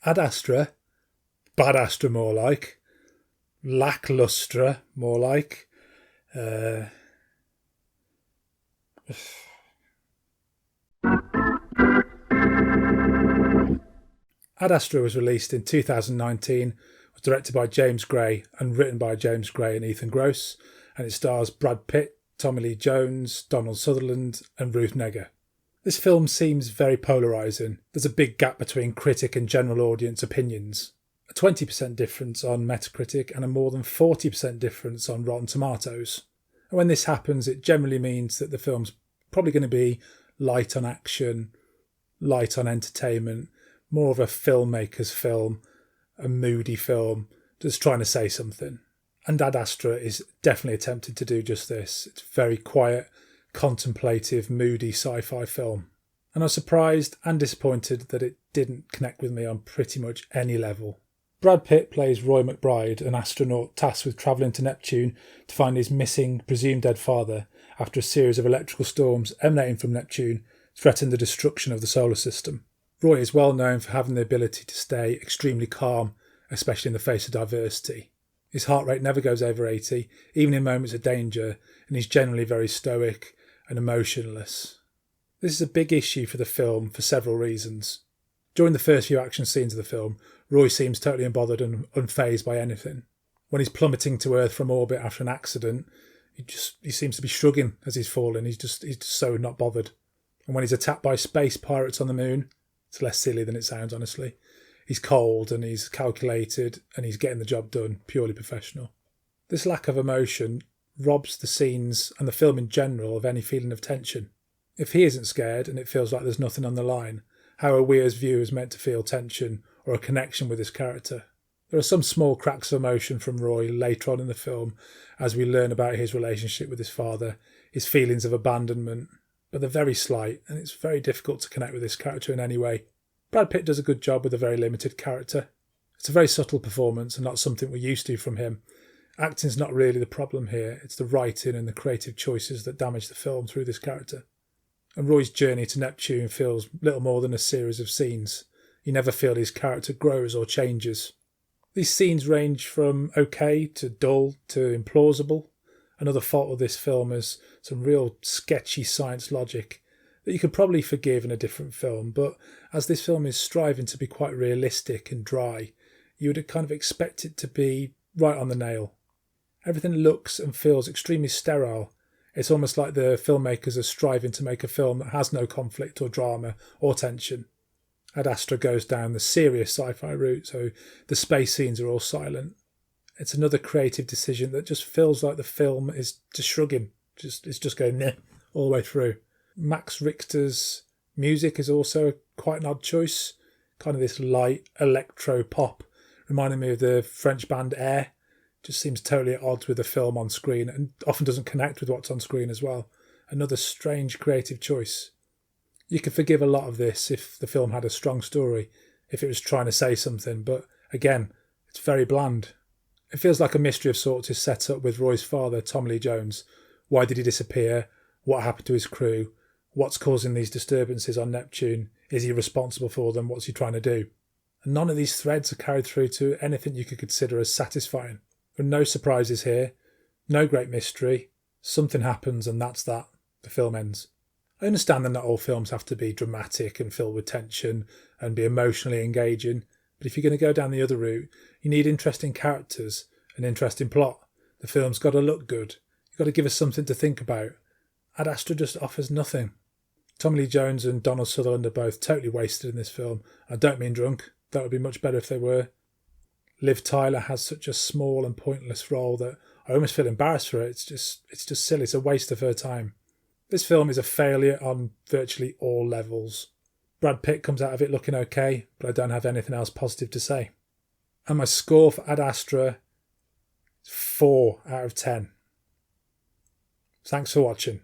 Ad Astra, Bad Astra more like, Lacklustre more like. Ad Astra was released in 2019, was directed by James Gray and written by James Gray and Ethan Gross, and it stars Brad Pitt, Tommy Lee Jones, Donald Sutherland and Ruth Negga. This film seems very polarising. There's a big gap between critic and general audience opinions. A 20% difference on Metacritic and a more than 40% difference on Rotten Tomatoes. And when this happens, it generally means that the film's probably going to be light on action, light on entertainment, more of a filmmaker's film, a moody film, just trying to say something. And Ad Astra is definitely attempting to do just this. It's very quiet, contemplative, moody sci-fi film. And I was surprised and disappointed that it didn't connect with me on pretty much any level. Brad Pitt plays Roy McBride, an astronaut tasked with travelling to Neptune to find his missing, presumed dead father after a series of electrical storms emanating from Neptune threaten the destruction of the solar system. Roy is well known for having the ability to stay extremely calm, especially in the face of adversity. His heart rate never goes over 80, even in moments of danger, and he's generally very stoic and emotionless. This is a big issue for the film for several reasons. During the first few action scenes of the film, Roy seems totally unbothered and unfazed by anything. When he's plummeting to Earth from orbit after an accident, he seems to be shrugging as he's falling. He's just so not bothered. And when he's attacked by space pirates on the moon, it's less silly than it sounds, honestly. He's cold and he's calculated and he's getting the job done, purely professional. This lack of emotion robs the scenes and the film in general of any feeling of tension. If he isn't scared and it feels like there's nothing on the line, how are we as viewers meant to feel tension or a connection with this character? There are some small cracks of emotion from Roy later on in the film as we learn about his relationship with his father, his feelings of abandonment, but they're very slight and it's very difficult to connect with this character in any way. Brad Pitt does a good job with a very limited character. It's a very subtle performance and not something we're used to from him. Acting's not really the problem here, it's the writing and the creative choices that damage the film through this character. And Roy's journey to Neptune feels little more than a series of scenes. You never feel his character grows or changes. These scenes range from okay to dull to implausible. Another fault of this film is some real sketchy science logic that you could probably forgive in a different film, but as this film is striving to be quite realistic and dry, you would kind of expect it to be right on the nail. Everything looks and feels extremely sterile. It's almost like the filmmakers are striving to make a film that has no conflict or drama or tension. Ad Astra goes down the serious sci-fi route, so the space scenes are all silent. It's another creative decision that just feels like the film is just shrugging. It's just going meh all the way through. Max Richter's music is also quite an odd choice. Kind of this light electro pop, reminding me of the French band Air. Just seems totally at odds with the film on screen and often doesn't connect with what's on screen as well. Another strange creative choice. You could forgive a lot of this if the film had a strong story, if it was trying to say something, but again, it's very bland. It feels like a mystery of sorts is set up with Roy's father, Tommy Lee Jones. Why did he disappear? What happened to his crew? What's causing these disturbances on Neptune? Is he responsible for them? What's he trying to do? And none of these threads are carried through to anything you could consider as satisfying. There are no surprises here, no great mystery. Something happens and that's that. The film ends. I understand that not all films have to be dramatic and filled with tension and be emotionally engaging, but if you're going to go down the other route, you need interesting characters, an interesting plot. The film's got to look good. You've got to give us something to think about. Ad Astra just offers nothing. Tommy Lee Jones and Donald Sutherland are both totally wasted in this film. I don't mean drunk. That would be much better if they were. Liv Tyler has such a small and pointless role that I almost feel embarrassed for her. It's just silly. It's a waste of her time. This film is a failure on virtually all levels. Brad Pitt comes out of it looking okay, but I don't have anything else positive to say. And my score for Ad Astra is 4 out of 10. Thanks for watching.